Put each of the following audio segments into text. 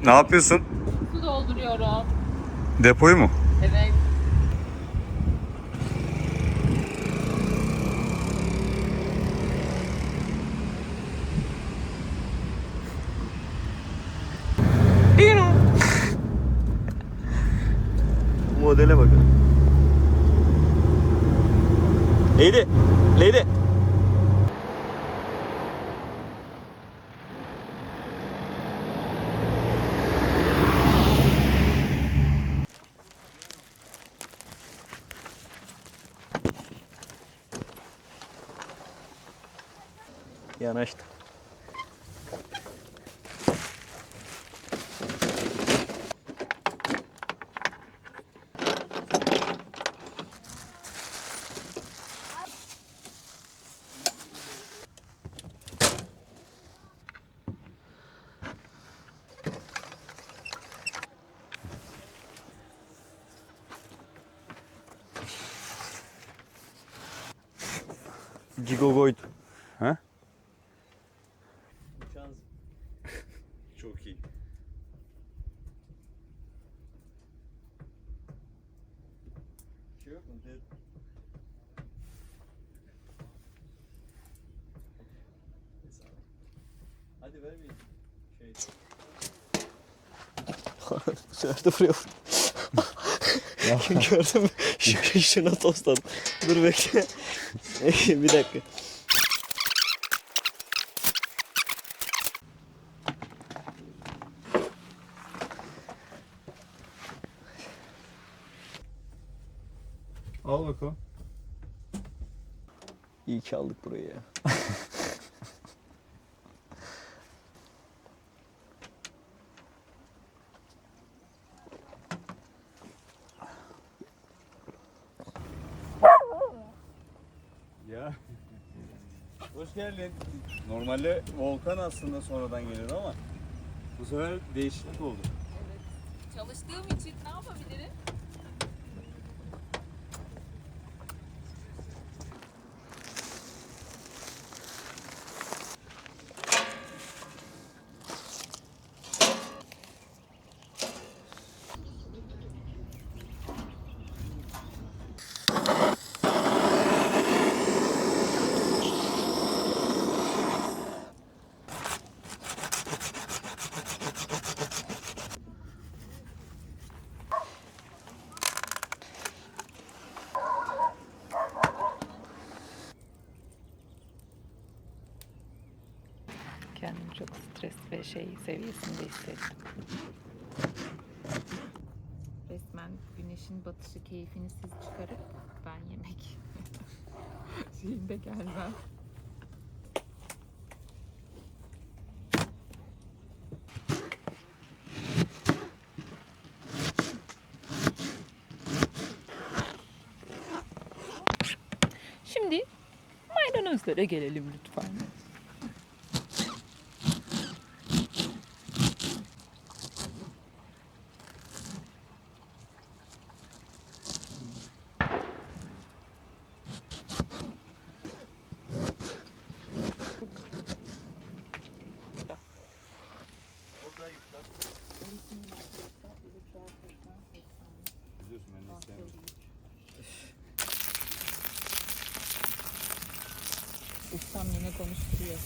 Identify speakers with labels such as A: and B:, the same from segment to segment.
A: Ne yapıyorsun?
B: Su dolduruyorum.
A: Depoyu mu?
B: Evet.
C: Modele bakın. Lady. Lady. Yanaştı. Gigogoyd.
A: Ha?
C: Şans.
A: Çok iyi.
C: Şey yok mu? Hadi vermeyin. Bu sefer de buraya vurdu. Gördün mü? Şuna tosladım. Dur bekle. Bir dakika.
A: Al bakalım.
C: İyi ki aldık burayı ya.
A: Ya. Hoş geldin. Normalde Volkan aslında sonradan geliyordu ama bu sefer değişiklik oldu.
B: Evet. Çalıştığım için ne yapabilirim? Kendimi çok stres ve seviyesinde hissettim. Resmen güneşin batışı keyfini siz çıkarıp ben yemek şeyinde gelmem. Şimdi maydanozlara gelelim lütfen.
A: Biliyorsun ben de sevmiyorum.
B: Ustam yine konuşturuyor.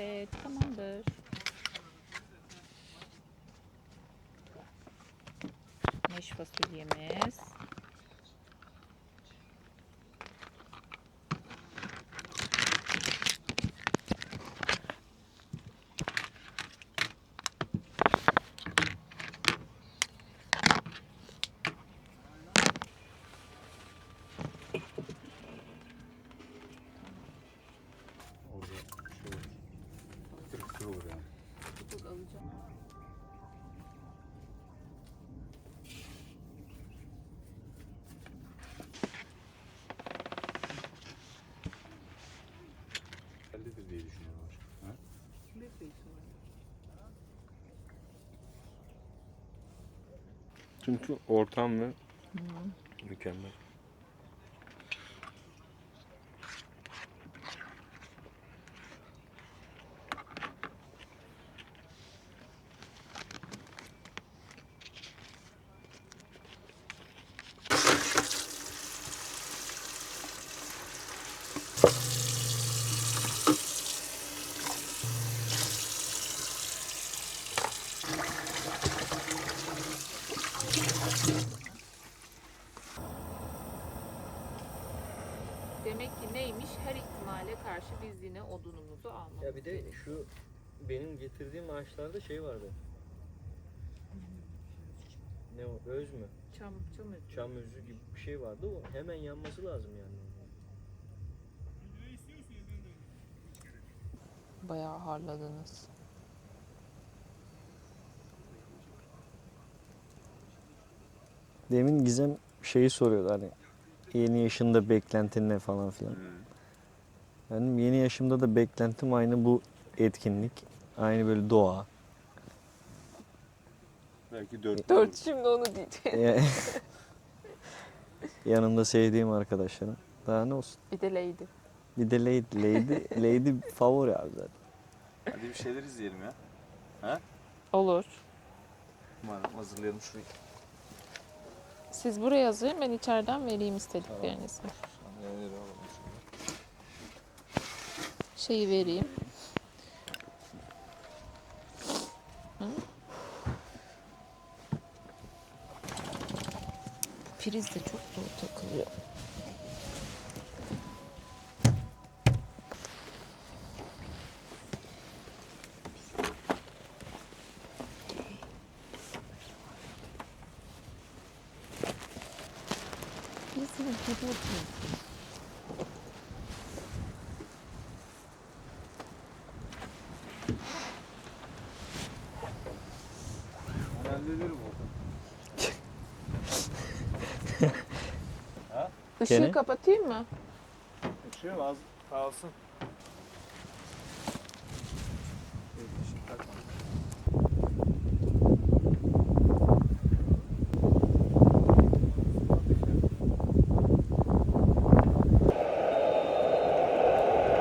B: Evet, tamamdır. Meş fasulyemiz.
A: Orada şey olur. Kırık olur yani.
B: Çok alacağım.
D: Çünkü ortam ve mükemmel.
B: Demek ki neymiş? Her ihtimale karşı biz yine odunumuzu almamız
C: Ya bir de şu benim getirdiğim ağaçlarda şey vardı. Ne o? Öz mü?
B: Çam özü.
C: Çam özü gibi bir şey vardı. O hemen yanması lazım yani.
B: Bayağı harladınız.
C: Demin Gizem şeyi soruyordu hani yeni yaşında beklentin ne falan filan. Benim yeni yaşımda da beklentim aynı bu etkinlik. Aynı böyle doğa.
A: Belki 4.
B: 4 şimdi onu diyeceğim.
C: Ya- Yanımda sevdiğim arkadaşlarım. Daha ne olsun.
B: Bir de Lady.
C: Bir de Lady favori abi zaten.
A: Hadi bir şeyler izleyelim ya.
B: Olur.
A: Umarım hazırlayalım şurayı.
B: Siz buraya hazırlayın, ben içeriden vereyim istediklerinizi.
A: Neler alalım şimdi?
B: Şeyi vereyim. Priz de çok zor takılıyor. Bizim gibi
A: Ben hallederim o.
B: Işığı
C: Gene?
B: kapatayım mı?
A: Işığım az kalsın.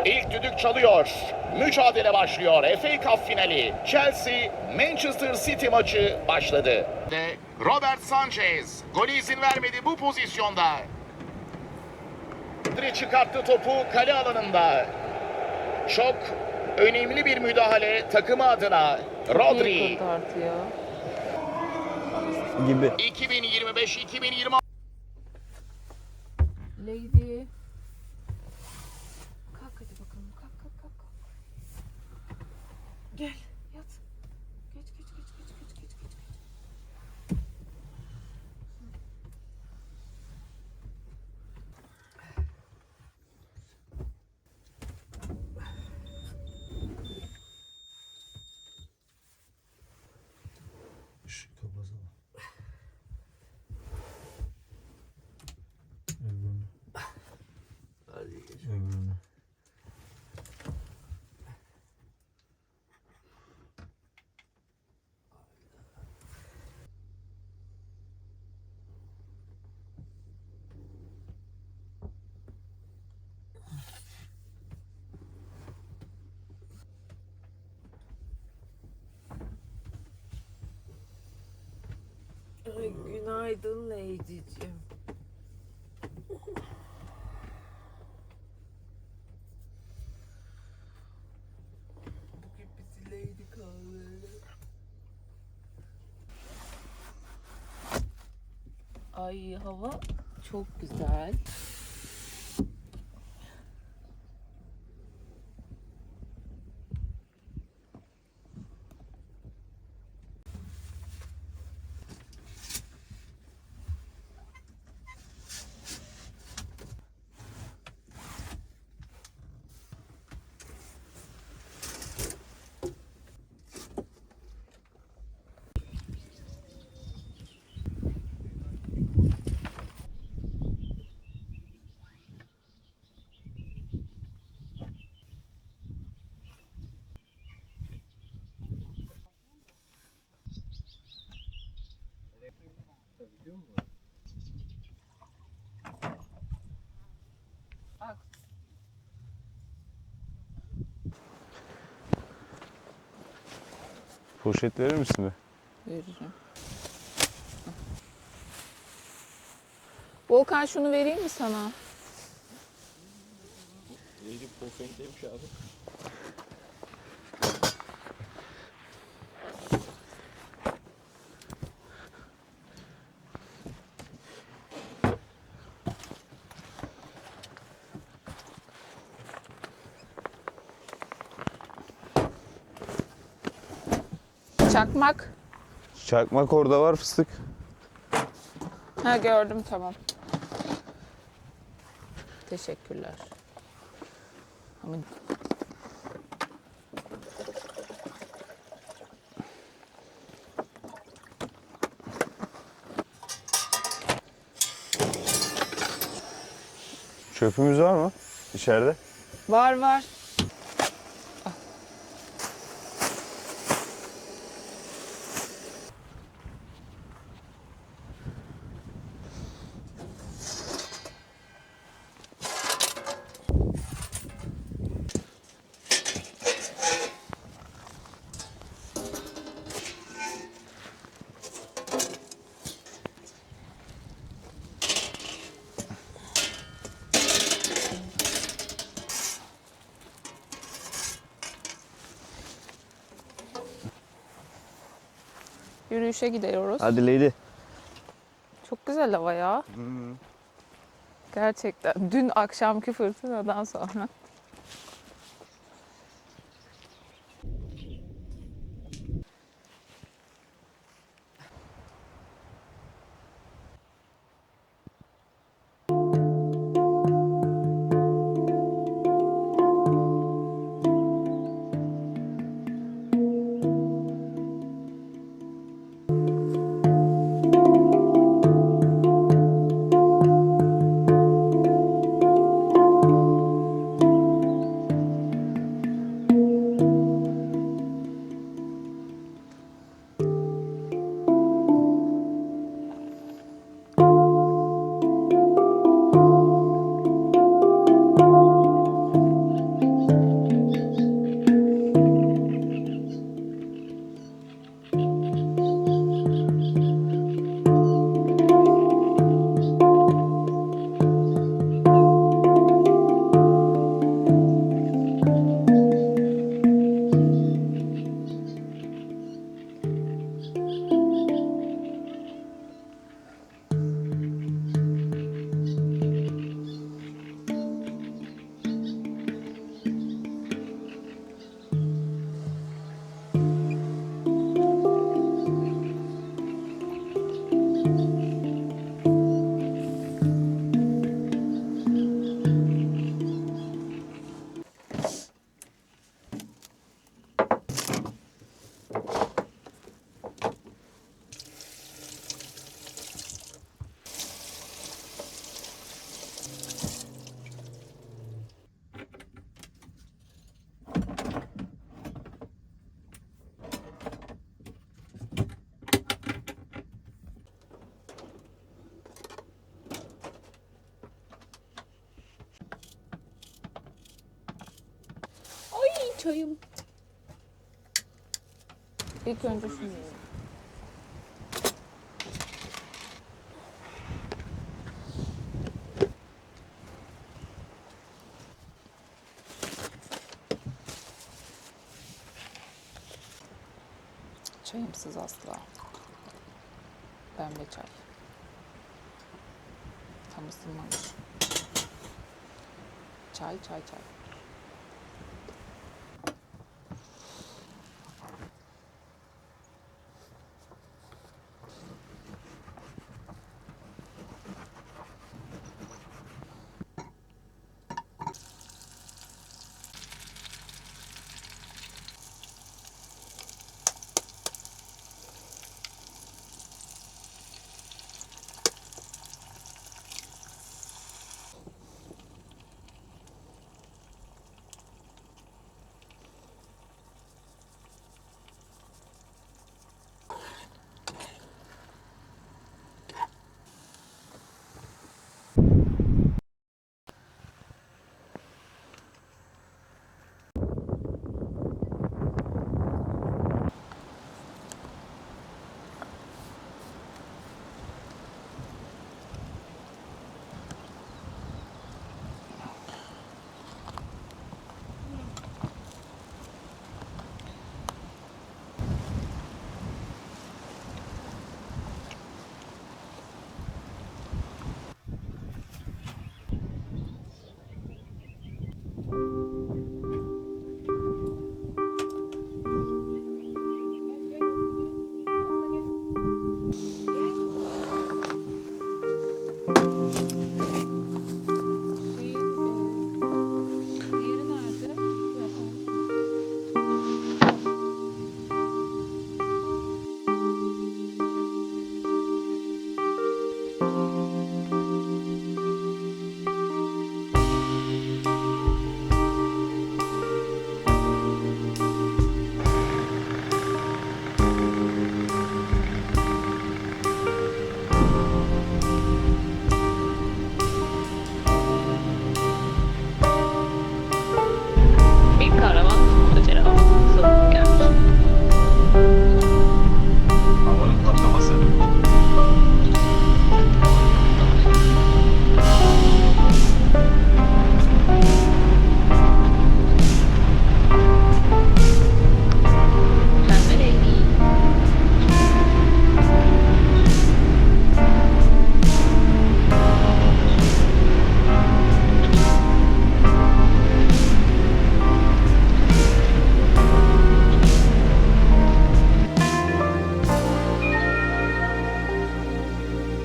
E: İlk düdük çalıyor. Mücadele başlıyor. FA Cup finali. Chelsea Manchester City maçı başladı. Ve Robert Sanchez golü izin vermedi bu pozisyonda. Rodri çıkarttı topu kale alanında. Çok önemli bir müdahale takımı adına. Rodri
B: İyi kurtartıyor.
C: Gibi.
E: 2025-2026
B: Lady. Kalk hadi bakalım. Kalk. Gel yat. Geç.
A: Işığı kapatalım. Öbürünü. Öbürünü.
F: Ay, günaydın Lady'ciğim. Bugün bizi Lady kahveleri.
B: Ay hava çok güzel.
D: Poşet verir misin be?
B: Veririm. Volkan şunu vereyim mi sana?
D: Neydi poşetteymiş abi?
B: Çakmak.
D: Çakmak orada var fıstık.
B: Ha gördüm tamam. Teşekkürler. Amin.
D: Çöpümüz var mı? İçeride.
B: Var var. Yürüyüşe gidiyoruz.
C: Hadi Lady.
B: Çok güzel hava ya. Gerçekten. Dün akşamki fırtınadan sonra. Ay çayım. İlk önce şunu yiyelim. Çayımsız asla. Pembe çay. Tam ısınmamış. Çay çay çay.